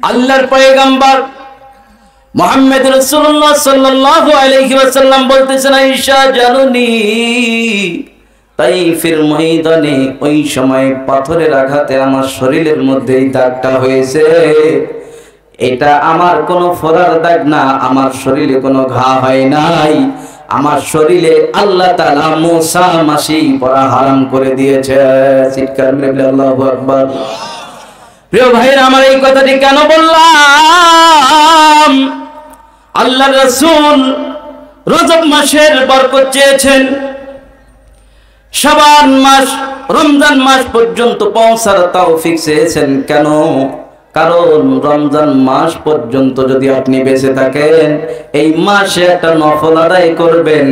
আল্লাহর পয়গম্বর মুহাম্মদ রাসূলুল্লাহ সাল্লাল্লাহু আলাইহি ওয়াসাল্লাম বলতেছেন, আয়েশা জানুনি তাইফের ময়দানে ওই সময় পাথরের আঘাতে আমার শরীরের মধ্যে এই দাগটা হয়েছে, এটা আমার কোনো ফোড়ার দাগ না, আমার শরীরে কোনো ঘা হয় নাই, আমার শরীরে আল্লাহ তাআলা মুসা মাসি পরা হারাম করে দিয়েছে। চিৎকার মেরে বলে আল্লাহু আকবার। প্রিয় ভাইরা আমার, এই কথাটি কেন বললাম? আল্লাহর রাসূল রজব মাসের বরকত চেয়েছেন, শাবান মাস রমজান মাস পর্যন্ত পৌঁছার তৌফিক চেয়েছেন। কেন? কারণ রমজান মাস পর্যন্ত যদি আপনি বেঁচে থাকেন, এই মাসে একটা নফল আদায় করবেন,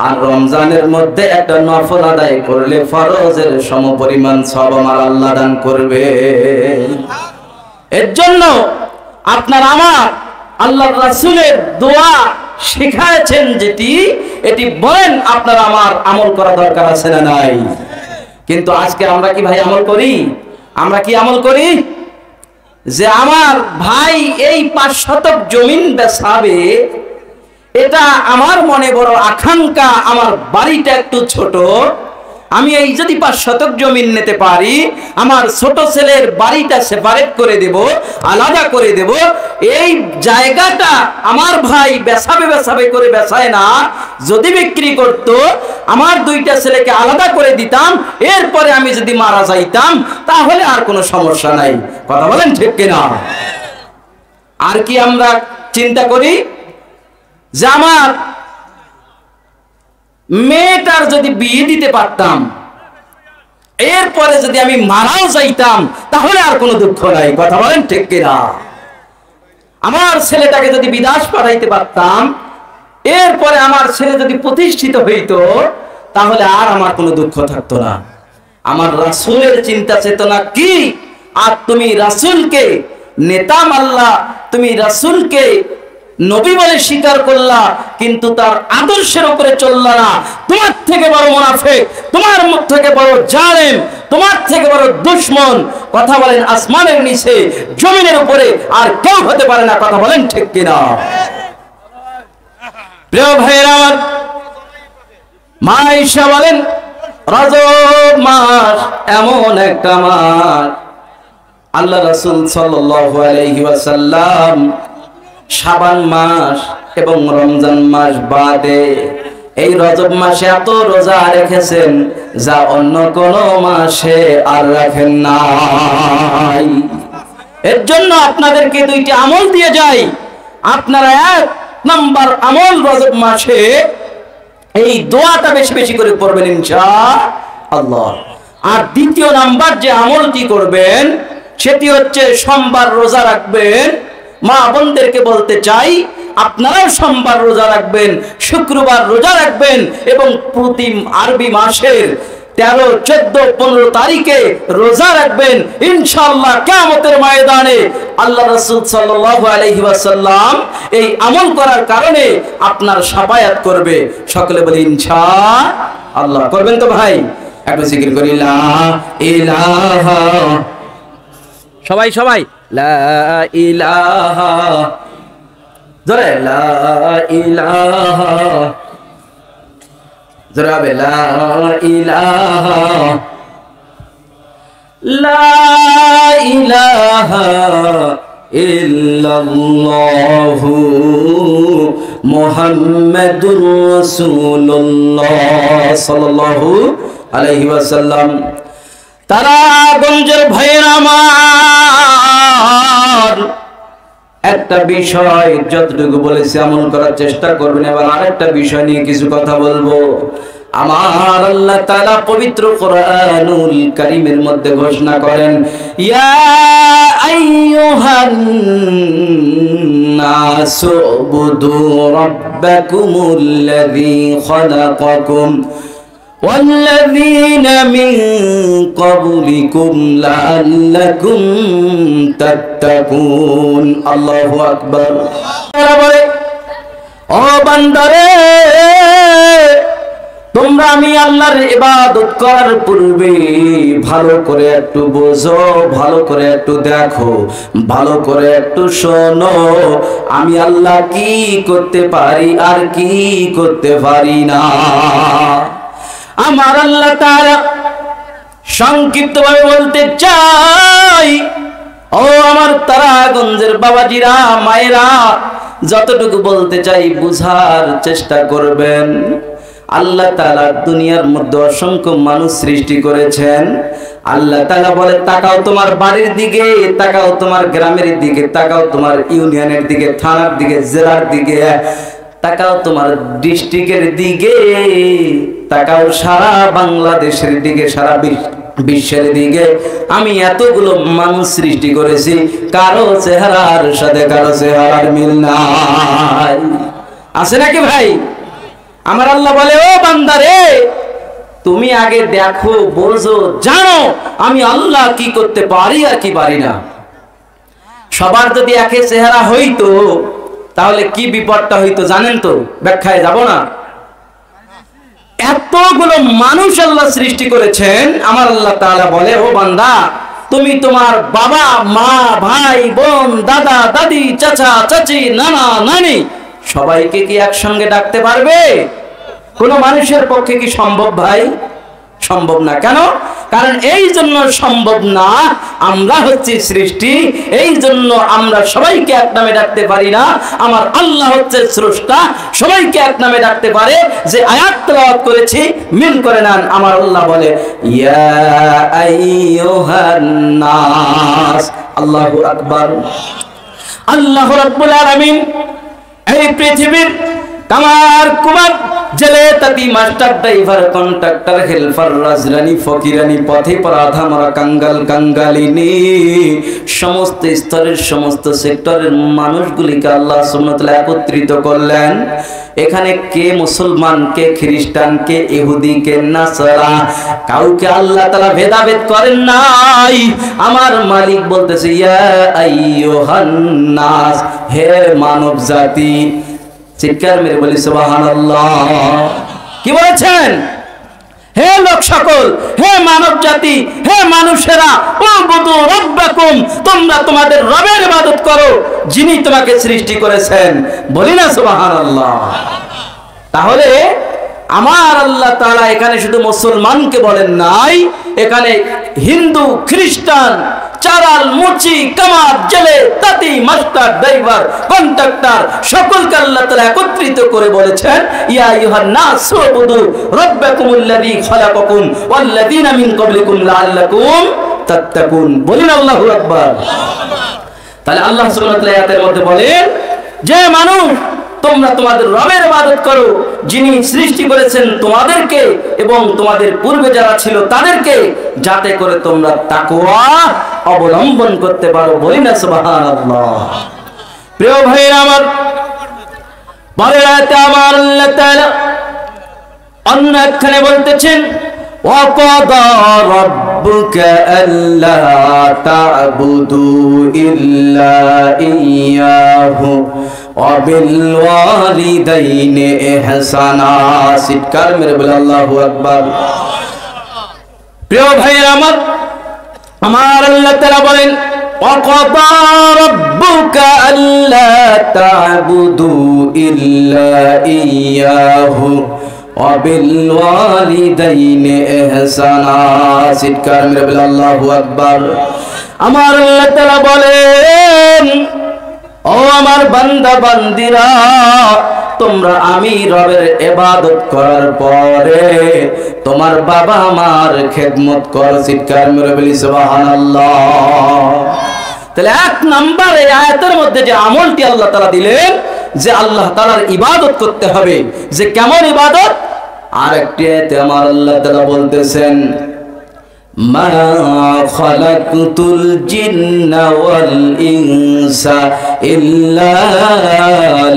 আর রমজানের মধ্যে একটা নফল আদায় করলে ফরজের সমপরিমাণ সওয়াব আমার আল্লাহ দান করবে। এর জন্য আপনার আমার আল্লাহর রাসূলের দোয়া শিখায়েছেন যেটি, এটি বলেন আপনার আমার আমল করা দরকার আছে না নাই? কিন্তু আজকে আমরা কি ভাই আমল করি? আমরা কি আমল করি যে আমার ভাই এই 5 শতক জমিন বেচাবে, এটা আমার মনে বড় আকাঙ্ক্ষা, আমার বাড়িটা একটু ছোট, আমি এই যদি 5 শতক জমিন নিতে পারি, আমার ছোট ছেলের বাড়িটা সেপারেট করে দেব, আলাদা করে দেব, এই জায়গাটা আমার ভাই বেচাবে করে বেচায় না, যদি বিক্রি করত আমার 2টা ছেলেকে আলাদা করে দিতাম, এরপরে আমি যদি মারা যাইতাম তাহলে আর কোনো সমস্যা নাই। কথা বলেন ঠিক কিনা? আর কি আমরা চিন্তা করি যে আমার মেয়েটার যদি বিয়ে দিতে পারতাম, এরপরে যদি আমি মারাও যাইতাম তাহলে আর কোনো দুঃখ নাই। কথা বলেন ঠিক কিনা? আমার ছেলেটাকে যদি বিদেশ পাঠাইতে পারতাম, এরপরে আমার ছেলে যদি প্রতিষ্ঠিত হইতো, তাহলে আর আমার কোনো দুঃখ থাকতো না। আমার রাসূলের চিন্তা চেতনা কি? আর তুমি রাসূলকে নেতা মানলা, তুমি রাসূলকে নবী বলে স্বীকার করলা, কিন্তু তার আদর্শের উপরে চললা না। তোমার থেকে বড় মুনাফিক, তোমার মুখ থেকে বড় জালেম, তোমার থেকে বড় দুশমন, কথা বলেন আসমানের নিচে জমিনের উপরে আর কেউ হতে পারে না। কথা বলেন ঠিক কিনা? প্রিয় ভাইরা আমার, মা আয়েশা বলেন, রজব মাস এমন একটা মাস, আল্লাহ রাসূল সাল্লাল্লাহু আলাইহি ওয়াসাল্লাম শাবান মাস এবং রমজান মাস বাদে এই রজব মাসে এত রোজা রেখেছেন যা অন্য কোন মাসে আর রাখেন নাই। এর জন্য আপনাদেরকে 2টি আমল দিয়ে যাই। আপনারা 1 নাম্বার আমল, রজব মাসে এই দোয়াটা বেশি বেশি করে পড়বেন ইনশাআল্লাহ। আর 2য় নাম্বার যে আমলটি করবেন সেটি হচ্ছে সোমবার রোজা রাখবেন। মা বোনদেরকে বলতে চাই, আপনারাও সোমবার রোজা রাখবেন, শুক্রবার রোজা রাখবেন, এবং প্রতি আরবি মাসের 13, 14, 15 তারিখে রোজা রাখবেন। ইনশাআল্লাহ কিয়ামতের ময়দানে আল্লাহ রাসূল সাল্লাল্লাহু আলাইহি ওয়াসাল্লাম এই আমল করার কারণে আপনার শাফায়াত করবে। সকলে বলি ইনশাআল্লাহ। করবেন তো ভাই? একটু জিকির করি, লা ইলাহা, সবাই সবাই লা ইলাহা, জোরে লা ইলাহা, জোরে হবে লা ইলাহা, লা ইলাহা ইল্লাল্লাহু মুহাম্মাদুর রাসূলুল্লাহ সাল্লাল্লাহু আলাইহি ওয়াসাল্লাম। তারাগঞ্জের ভাইয়েরা আমার, একটা বিষয় যতটুকু বলেছি আমল করার চেষ্টা করবেন। এবার আরেকটা বিষয় নিয়ে কিছু কথা বলবো। আমার আল্লাহ তাআলা পবিত্র কোরআনুল কারীমের মধ্যে ঘোষণা করেন, ইয়া আইয়ুহান নাসু উবুদু রাব্বাকুমুল্লাযী খালাকাকুম والذين من قبلكم لعلكم تتقون। الله أكبر। ও বান্দারে, তোমরা আমি আল্লাহর ইবাদত করার পূর্বে ভালো করে একটু বোঝো, ভালো করে একটু দেখো, ভালো করে একটু শোনো, আমি আল্লাহ কি করতে পারি আর কি করতে পারি না। আমার আল্লাহ তাআলা সংক্ষিপ্তভাবে বলতে চাই, ও আমার তারাগঞ্জের বাবাজিরা, মায়েরা, যতটুকু বলতে চাই বুঝার চেষ্টা করবেন। আল্লাহ তাআলা দুনিয়ার মধ্যে অসংখ্য মানুষ সৃষ্টি করেছেন। আল্লাহ তাআলা বলে, তাকাও তোমার বাড়ির দিকে, তাকাও তোমার গ্রামের দিকে, তাকাও তোমার ইউনিয়নের দিকে, থানার দিকে, জেলার দিকে, তাকাও তোমার ডিস্ট্রিক্টের দিকে, তাকাও সারা বাংলাদেশের দিকে, সারা বিশ্বের দিকে। আমি এতগুলো মানুষ সৃষ্টি করেছি, কারো চেহারার সাথে কারো চেহারার মিল নাই। আছে নাকি ভাই? আমার আল্লাহ বলে, ও বান্দা রে, তুমি আগে দেখো, বোঝো, জানো আমি আল্লাহ কি করতে পারি আর কি পারি না। সবার যদি একই চেহারা হইতো তাহলে কি বিপদটা হইতো জানেন তো? ব্যাখ্যায় যাব না। এতগুলো মানুষ আল্লাহ সৃষ্টি করেছেন। আমার আল্লাহ তাআলা বলে, ও বান্দা, তুমি তোমার বাবা মা ভাই বোন দাদা দাদি চাচা চাচি নানা নানি সবাইকে কি একসঙ্গে ডাকতে পারবে? কোন মানুষের পক্ষে কি সম্ভব ভাই? সম্ভব না। কেন? কারণ এই জন্য সম্ভব না, আমরা হচ্ছে সৃষ্টি, এই জন্য আমরা সবাইকে এক নামে ডাকতে পারি না। আমার আল্লাহ হচ্ছে স্রষ্টা, সবাইকে এক নামে ডাকতে পারে। যে আয়াত তেলাওয়াত করেছি মিল করে নেন। আমার আল্লাহ বলে, ইয়া আইয়ুহান নাস। আল্লাহু আকবার। আল্লাহ রাব্বুল আলামিন এই পৃথিবীর কামার কুমার জেলে তাঁতি মাস্টার ড্রাইভার কন্ট্রাক্টর হেল্পার রাজরানী ফকিরানি পথে পরাধা মরা কাঙ্গাল কাঙ্গালিনী সমস্ত স্তরের সমস্ত সেক্টরের মানুষগুলিকে আল্লাহ সুবহানাহু ওয়া তাআলা একত্রিত করলেন। এখানে কে মুসলমান, কে খ্রিস্টান, কে ইহুদি, কে নাসারা, কাউকে আল্লাহ তাআলা ভেদাভেদ করেন নাই। আমার মালিক বলতেছে, ইয়া আইয়ুহান নাস, হে মানব জাতি। চিৎকার মেরে বলি সুবহানাল্লাহ। কি বলেছেন? হে লোক সকল, হে মানব জাতি, হে মানুষেরা, উবুদু রাব্বাকুম, তোমরা তোমাদের রবের ইবাদত করো যিনি তোমাকে সৃষ্টি করেছেন। বলি না সুবহানাল্লাহ। তাহলে আমার আল্লাহ তাআলা এখানে শুধু মুসলমানকে বলেন নাই, এখানে হিন্দু খ্রিস্টান চারাল মুচি কামার জেলে তাঁতি মাস্টার ড্রাইভার কন্ট্রাক্টর সকলকে আল্লাহ তাআলা একত্রিত করে বলেছেন, ইয়া আইয়ুহান নাস উবুদু রাব্বাকুমুল্লাযী খালাকাকুম ওয়াল্লাযীনা মিন ক্বাবলিকুম লাআল্লাকুম তাত্তাকুন। বলেন আল্লাহু আকবার। তাহলে আল্লাহ সুবহানাহু ওয়া তাআলা আয়াতের মধ্যে বলেন যে মানুষ, তোমরা তোমাদের রবের ইবাদত করো যিনি সৃষ্টি করেছেন তোমাদেরকে এবং তোমাদের পূর্বে যারা ছিল তাদেরকে, যাতে করে তোমরা তাকওয়া অবলম্বন করতে পারো। বলি না সুবহানাল্লাহ। প্রিয় ভাইরা আমার, পরের আয়াতে আমার আল্লাহ তাআলা অন্য একখানে বলতেছেন, وَقَضَى رَبُّكَ أَلَّا تَعْبُدُوا إِلَّا إِيَّاهُ وَبِالْوَالِدَيْنِ إِحْسَانًا। চিৎকার মেরে বলে আল্লাহু আকবার। প্রিয় ভাইরা আমার, আমার আল্লাহ তাআলা বলেন, وَقَضَى رَبُّكَ أَلَّا تَعْبُدُوا إِلَّا إِيَّاهُ وَبِالْوَالِدَيْنِ إِحْسَانًا। চিৎকার মেরে বলে আল্লাহু আকবার। আমার আল্লাহ তাআলা বলেন, ও আমার বান্দা বান্দিরা, তোমরা আমি রবের ইবাদত করার পরে তোমার বাবা মার খেদমত করো। চিৎকার মেরে বলি সুবহানাল্লাহ। তাহলে এক নাম্বার এই আয়াতের মধ্যে যে আমলটি আল্লাহ তাআলা দিলেন, যে আল্লাহ তাআলার ইবাদত করতে হবে, যে কেমন ইবাদত, আরেকটি আয়াতে আমার আল্লাহ তাআলা বলতেছেন, মা খালাকতুল জিন্না ওয়াল ইনসা ইল্লা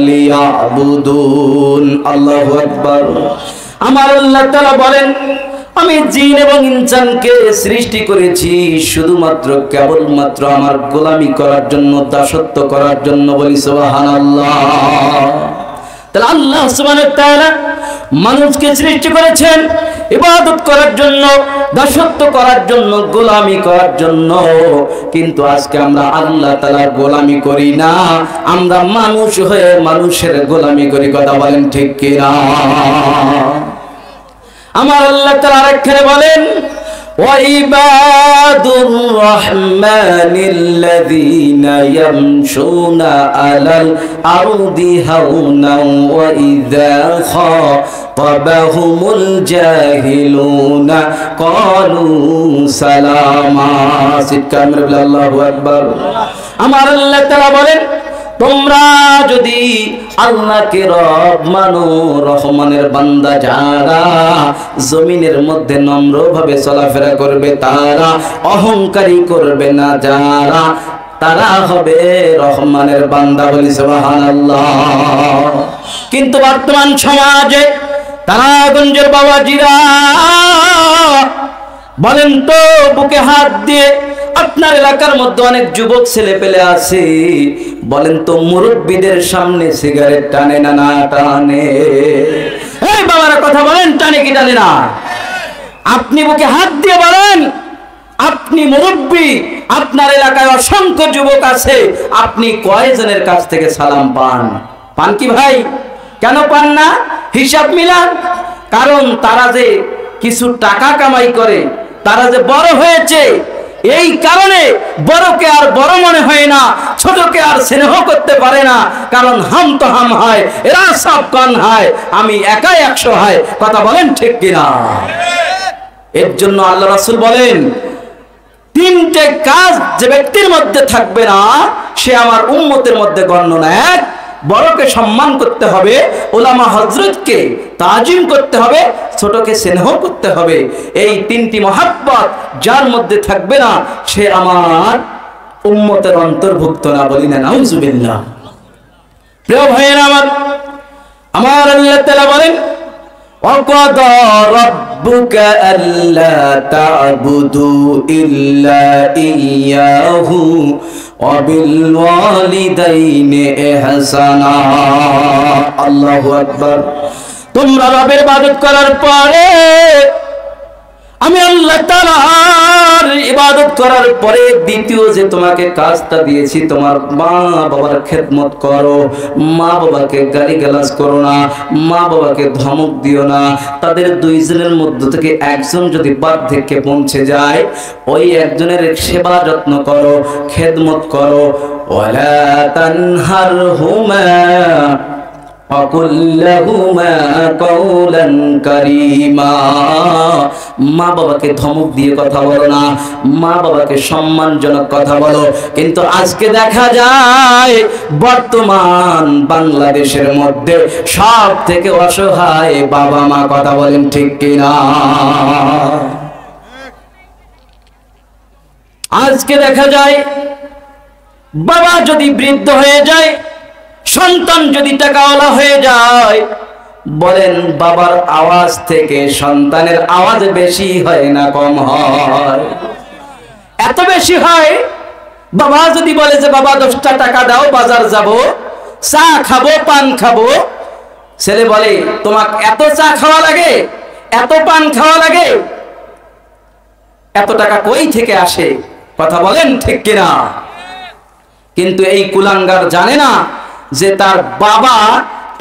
লিয়াবুদুন। আল্লাহু আকবার। আমার আল্লাহ তাআলা বলেন, আমি জিন এবং ইনসানকে সৃষ্টি করেছি শুধুমাত্র কেবলমাত্র আমার গোলামি করার জন্য, দাসত্ব করার জন্য। বলি সুবহানাল্লাহ। তাহলে আল্লাহ সুবহানাহু ওয়া তাআলা মানুষকে সৃষ্টি করেছেন ইবাদত করার জন্য, দাসত্ব করার জন্য, গোলামি করার জন্য। কিন্তু আজকে আমরা আল্লাহ তাআলার গোলামি করি না, আমরা মানুষ হয়ে মানুষের গোলামি করি। কথা বলেন ঠিক কিনা? আমার আল্লাহ তাআলা আরেকখানে বলেন وَعِبَادُ الرَّحْمَنِ الَّذِينَ يَمْشُونَ عَلَى الْأَرْضِ هَوْنًا وَإِذَا خَاطَبَهُمُ الْجَاهِلُونَ قَالُوا سَلَامًا আল্লাহু আকবার। আমার আল্লাহ তাআলা বলেন তোমরা যদি আল্লাহকে রব মানো, রহমানের বান্দা যারা জমিনের মধ্যে নম্রভাবে চলাফেরা করবে, তারা অহংকারী করবে না যারা, তারা হবে রহমানের বান্দা। বলি সুবহানাল্লাহ। কিন্তু বর্তমান সমাজে তারাগঞ্জের বাবাজিরা বলেন তো, বুকে হাত দিয়ে আপনার এলাকার মধ্যে অনেক যুবক ছেলে পেলে আছে, বলেন তো মুরব্বীদের সামনে সিগারেট টানে না না টানে? এই বাবারা কথা বলেন, টানে কি টানে না? আপনি বুকে হাত দিয়ে বলেন, আপনি মুরব্বী, আপনার এলাকায় অসংখ্য যুবক আছে, আপনি কয়জনের কাছ থেকে সালাম পান? পান কি ভাই? কেন পান না? হিসাব মিলান। কারণ তারা যে কিছু টাকা কামাই করে, তারা যে বড় হয়েছে, এই কারণে বড়কে আর বড় মনে হয় না, ছোটকে আর স্নেহ করতে পারে না। কারণ হাম তো হাম হয়, এরা সব কান হয়, আমি একাই 100 হয়। কথা বলেন ঠিক কিনা? এর জন্য আল্লাহ রাসূল বলেন 3টে কাজ যে ব্যক্তির মধ্যে থাকবে না, সে আমার উম্মতের মধ্যে গণ্য না। এক, বড়কে সম্মান করতে হবে, ওলামা হযরতকে তাজিম করতে হবে, ছোটকে স্নেহ করতে হবে। এই 3টি মহাব্বত যার মধ্যে থাকবে না, সে আমার উম্মতের অন্তর্ভুক্ত না। বলি না নাউজুবিল্লাহ। প্রিয় ভাইয়েরা আমার আল্লাহ তাআলা বলেন وَقَضَى رَبُّكَ أَلَّا تَعْبُدُوا إِلَّا إِيَّاهُ وَبِالْوَالِدَيْنِ إِحْسَانًا। আল্লাহু আকবার। তোমরা রবের ইবাদত করার পরে, আমি আল্লাহ তাআলার ইবাদত করার পরে দ্বিতীয় যে তোমাকে কাজটা দিয়েছি, তোমার মা বাবার খেদমত করো। মা বাবাকে গালিগালাজ করো না, মা বাবাকে ধমক দিও না। তাদের দুইজনের মধ্য থেকে একজন যদি বার্ধক্যে পৌঁছে যায়, ওই একজনের সেবা যত্ন করো, খেদমত করো। ওয়ালা তানহারহুমা وَقُلْ لَهُمَا قَوْلًا كَرِيمًا। মা বাবাকে ধমক দিয়ে কথা বলো না, মা বাবাকে সম্মানজনক কথা বলো। কিন্তু আজকে দেখা যায় বর্তমান বাংলাদেশের মধ্যে সব থেকে অসহায় বাবা মা। কথা বলেন ঠিক কিনা? আজকে দেখা যায় বাবা যদি বৃদ্ধ হয়ে যায়, সন্তান যদি টাকাওয়ালা হয়ে যায়, বলেন বাবার আওয়াজ থেকে সন্তানের আওয়াজ বেশি হয় না কম হয়? এত বেশি হয়, বাবা যদি বলে যে বাবা 10টা টাকা দাও, বাজার যাব, চা খাবো, পান খাবো, ছেলে বলে তোমাকে এত চা খাওয়া লাগে, এত পান খাওয়া লাগে, এত টাকা কই থেকে আসে? কথা বলেন ঠিক কিনা? কিন্তু এই কুলাঙ্গার জানে না যে তার বাবা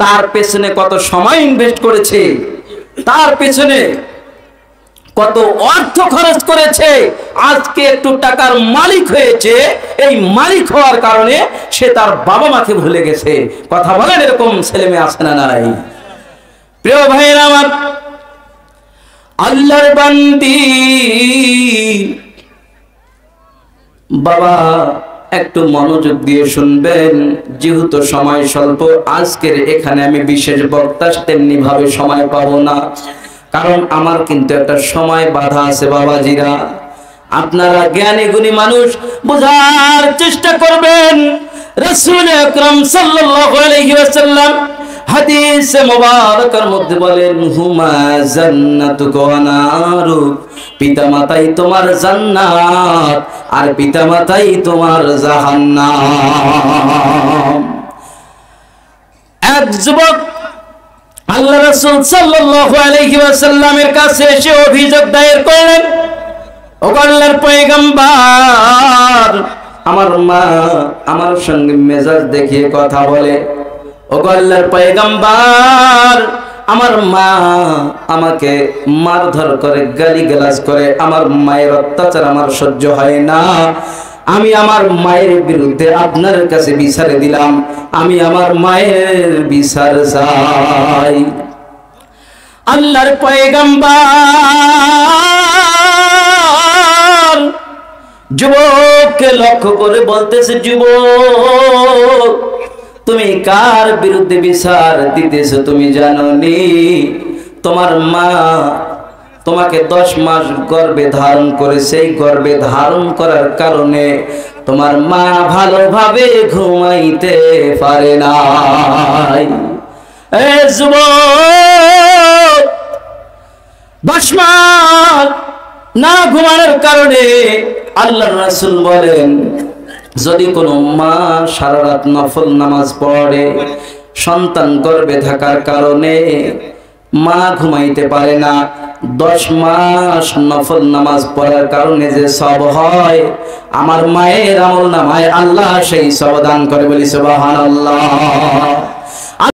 তার পেছনে কত সময় ইনভেস্ট করেছে, তার পেছনে কত অর্থ খরচ করেছে। আজকে একটু টাকার মালিক হয়েছে, এই মালিক হওয়ার কারণে সে তার বাবা মাকে ভুলে গেছে। কথা বলেন, এরকম ছেলে মেয়ে আছে না নাই? প্রিয় ভাইয়েরা আমার, আল্লাহর বান্দি বাবা একটু মনোযোগ দিয়ে শুনবেন, যেহেতু সময় স্বল্প, আজকের এখানে আমি বিশেষ বক্তা তেমনি ভাবে সময় পাবো না, কারণ আমার কিন্তু একটা সময় বাধা আছে। বাবাজিরা, আপনারা জ্ঞানী গুণী মানুষ, বোঝার চেষ্টা করবেন। রাসূল আকরাম সাল্লাল্লাহু আলাইহি ওয়াসাল্লাম হাদিসে মুবারকার মধ্যে বলেন, হুমা জান্নাতুকা ওয়া নারুক, পিতামাতাই তোমার জান্নাত আর পিতামাতাই তোমার জাহান্নাম। এক যুবক আল্লাহ রাসূল সাল্লাল্লাহু আলাইহি ওয়াসাল্লামের কাছে এসে অভিযোগ দায়ের করলেন, ও আল্লাহর পয়গম্বর, আমার মা আমার সঙ্গে মেজাজ দেখিয়ে কথা বলে। ও আল্লাহর পয়গম্বর, আমার মা আমাকে মারধর করে, গালিগালাজ করে, আমার মায়ের অত্যাচার আমার সহ্য হয় না। আমি আমার মায়ের বিরুদ্ধে আপনার কাছে বিচারে দিলাম, আমি আমার মায়ের বিচার চাই। আল্লাহর পয়গম্বর যুবককে লক্ষ্য করে বলতেছে, যুবক, তুমি কার বিরুদ্ধে বিচার দিতেছো তুমি জানো নি? তোমার মা তোমাকে 10 মাস গর্ভে ধারণ করে, সেই গর্ভে ধারণ করার কারণে তোমার মা ভালোভাবে ঘুমাইতে পারে না। এ যুবক, 10 মাস না ঘুমানোর কারণে আল্লাহর রাসূল বলেন, যদি কোনো মা সারা রাত নফল নামাজ পড়ে, সন্তান গর্ভে থাকার কারণে মা ঘুমাইতে পারে না, 10 মাস নফল নামাজ পড়ার কারণে যে সব হয়, আমার মায়ের আমল নামায় আল্লাহ সেই সব দান করে। বলি সুবহানাল্লাহ।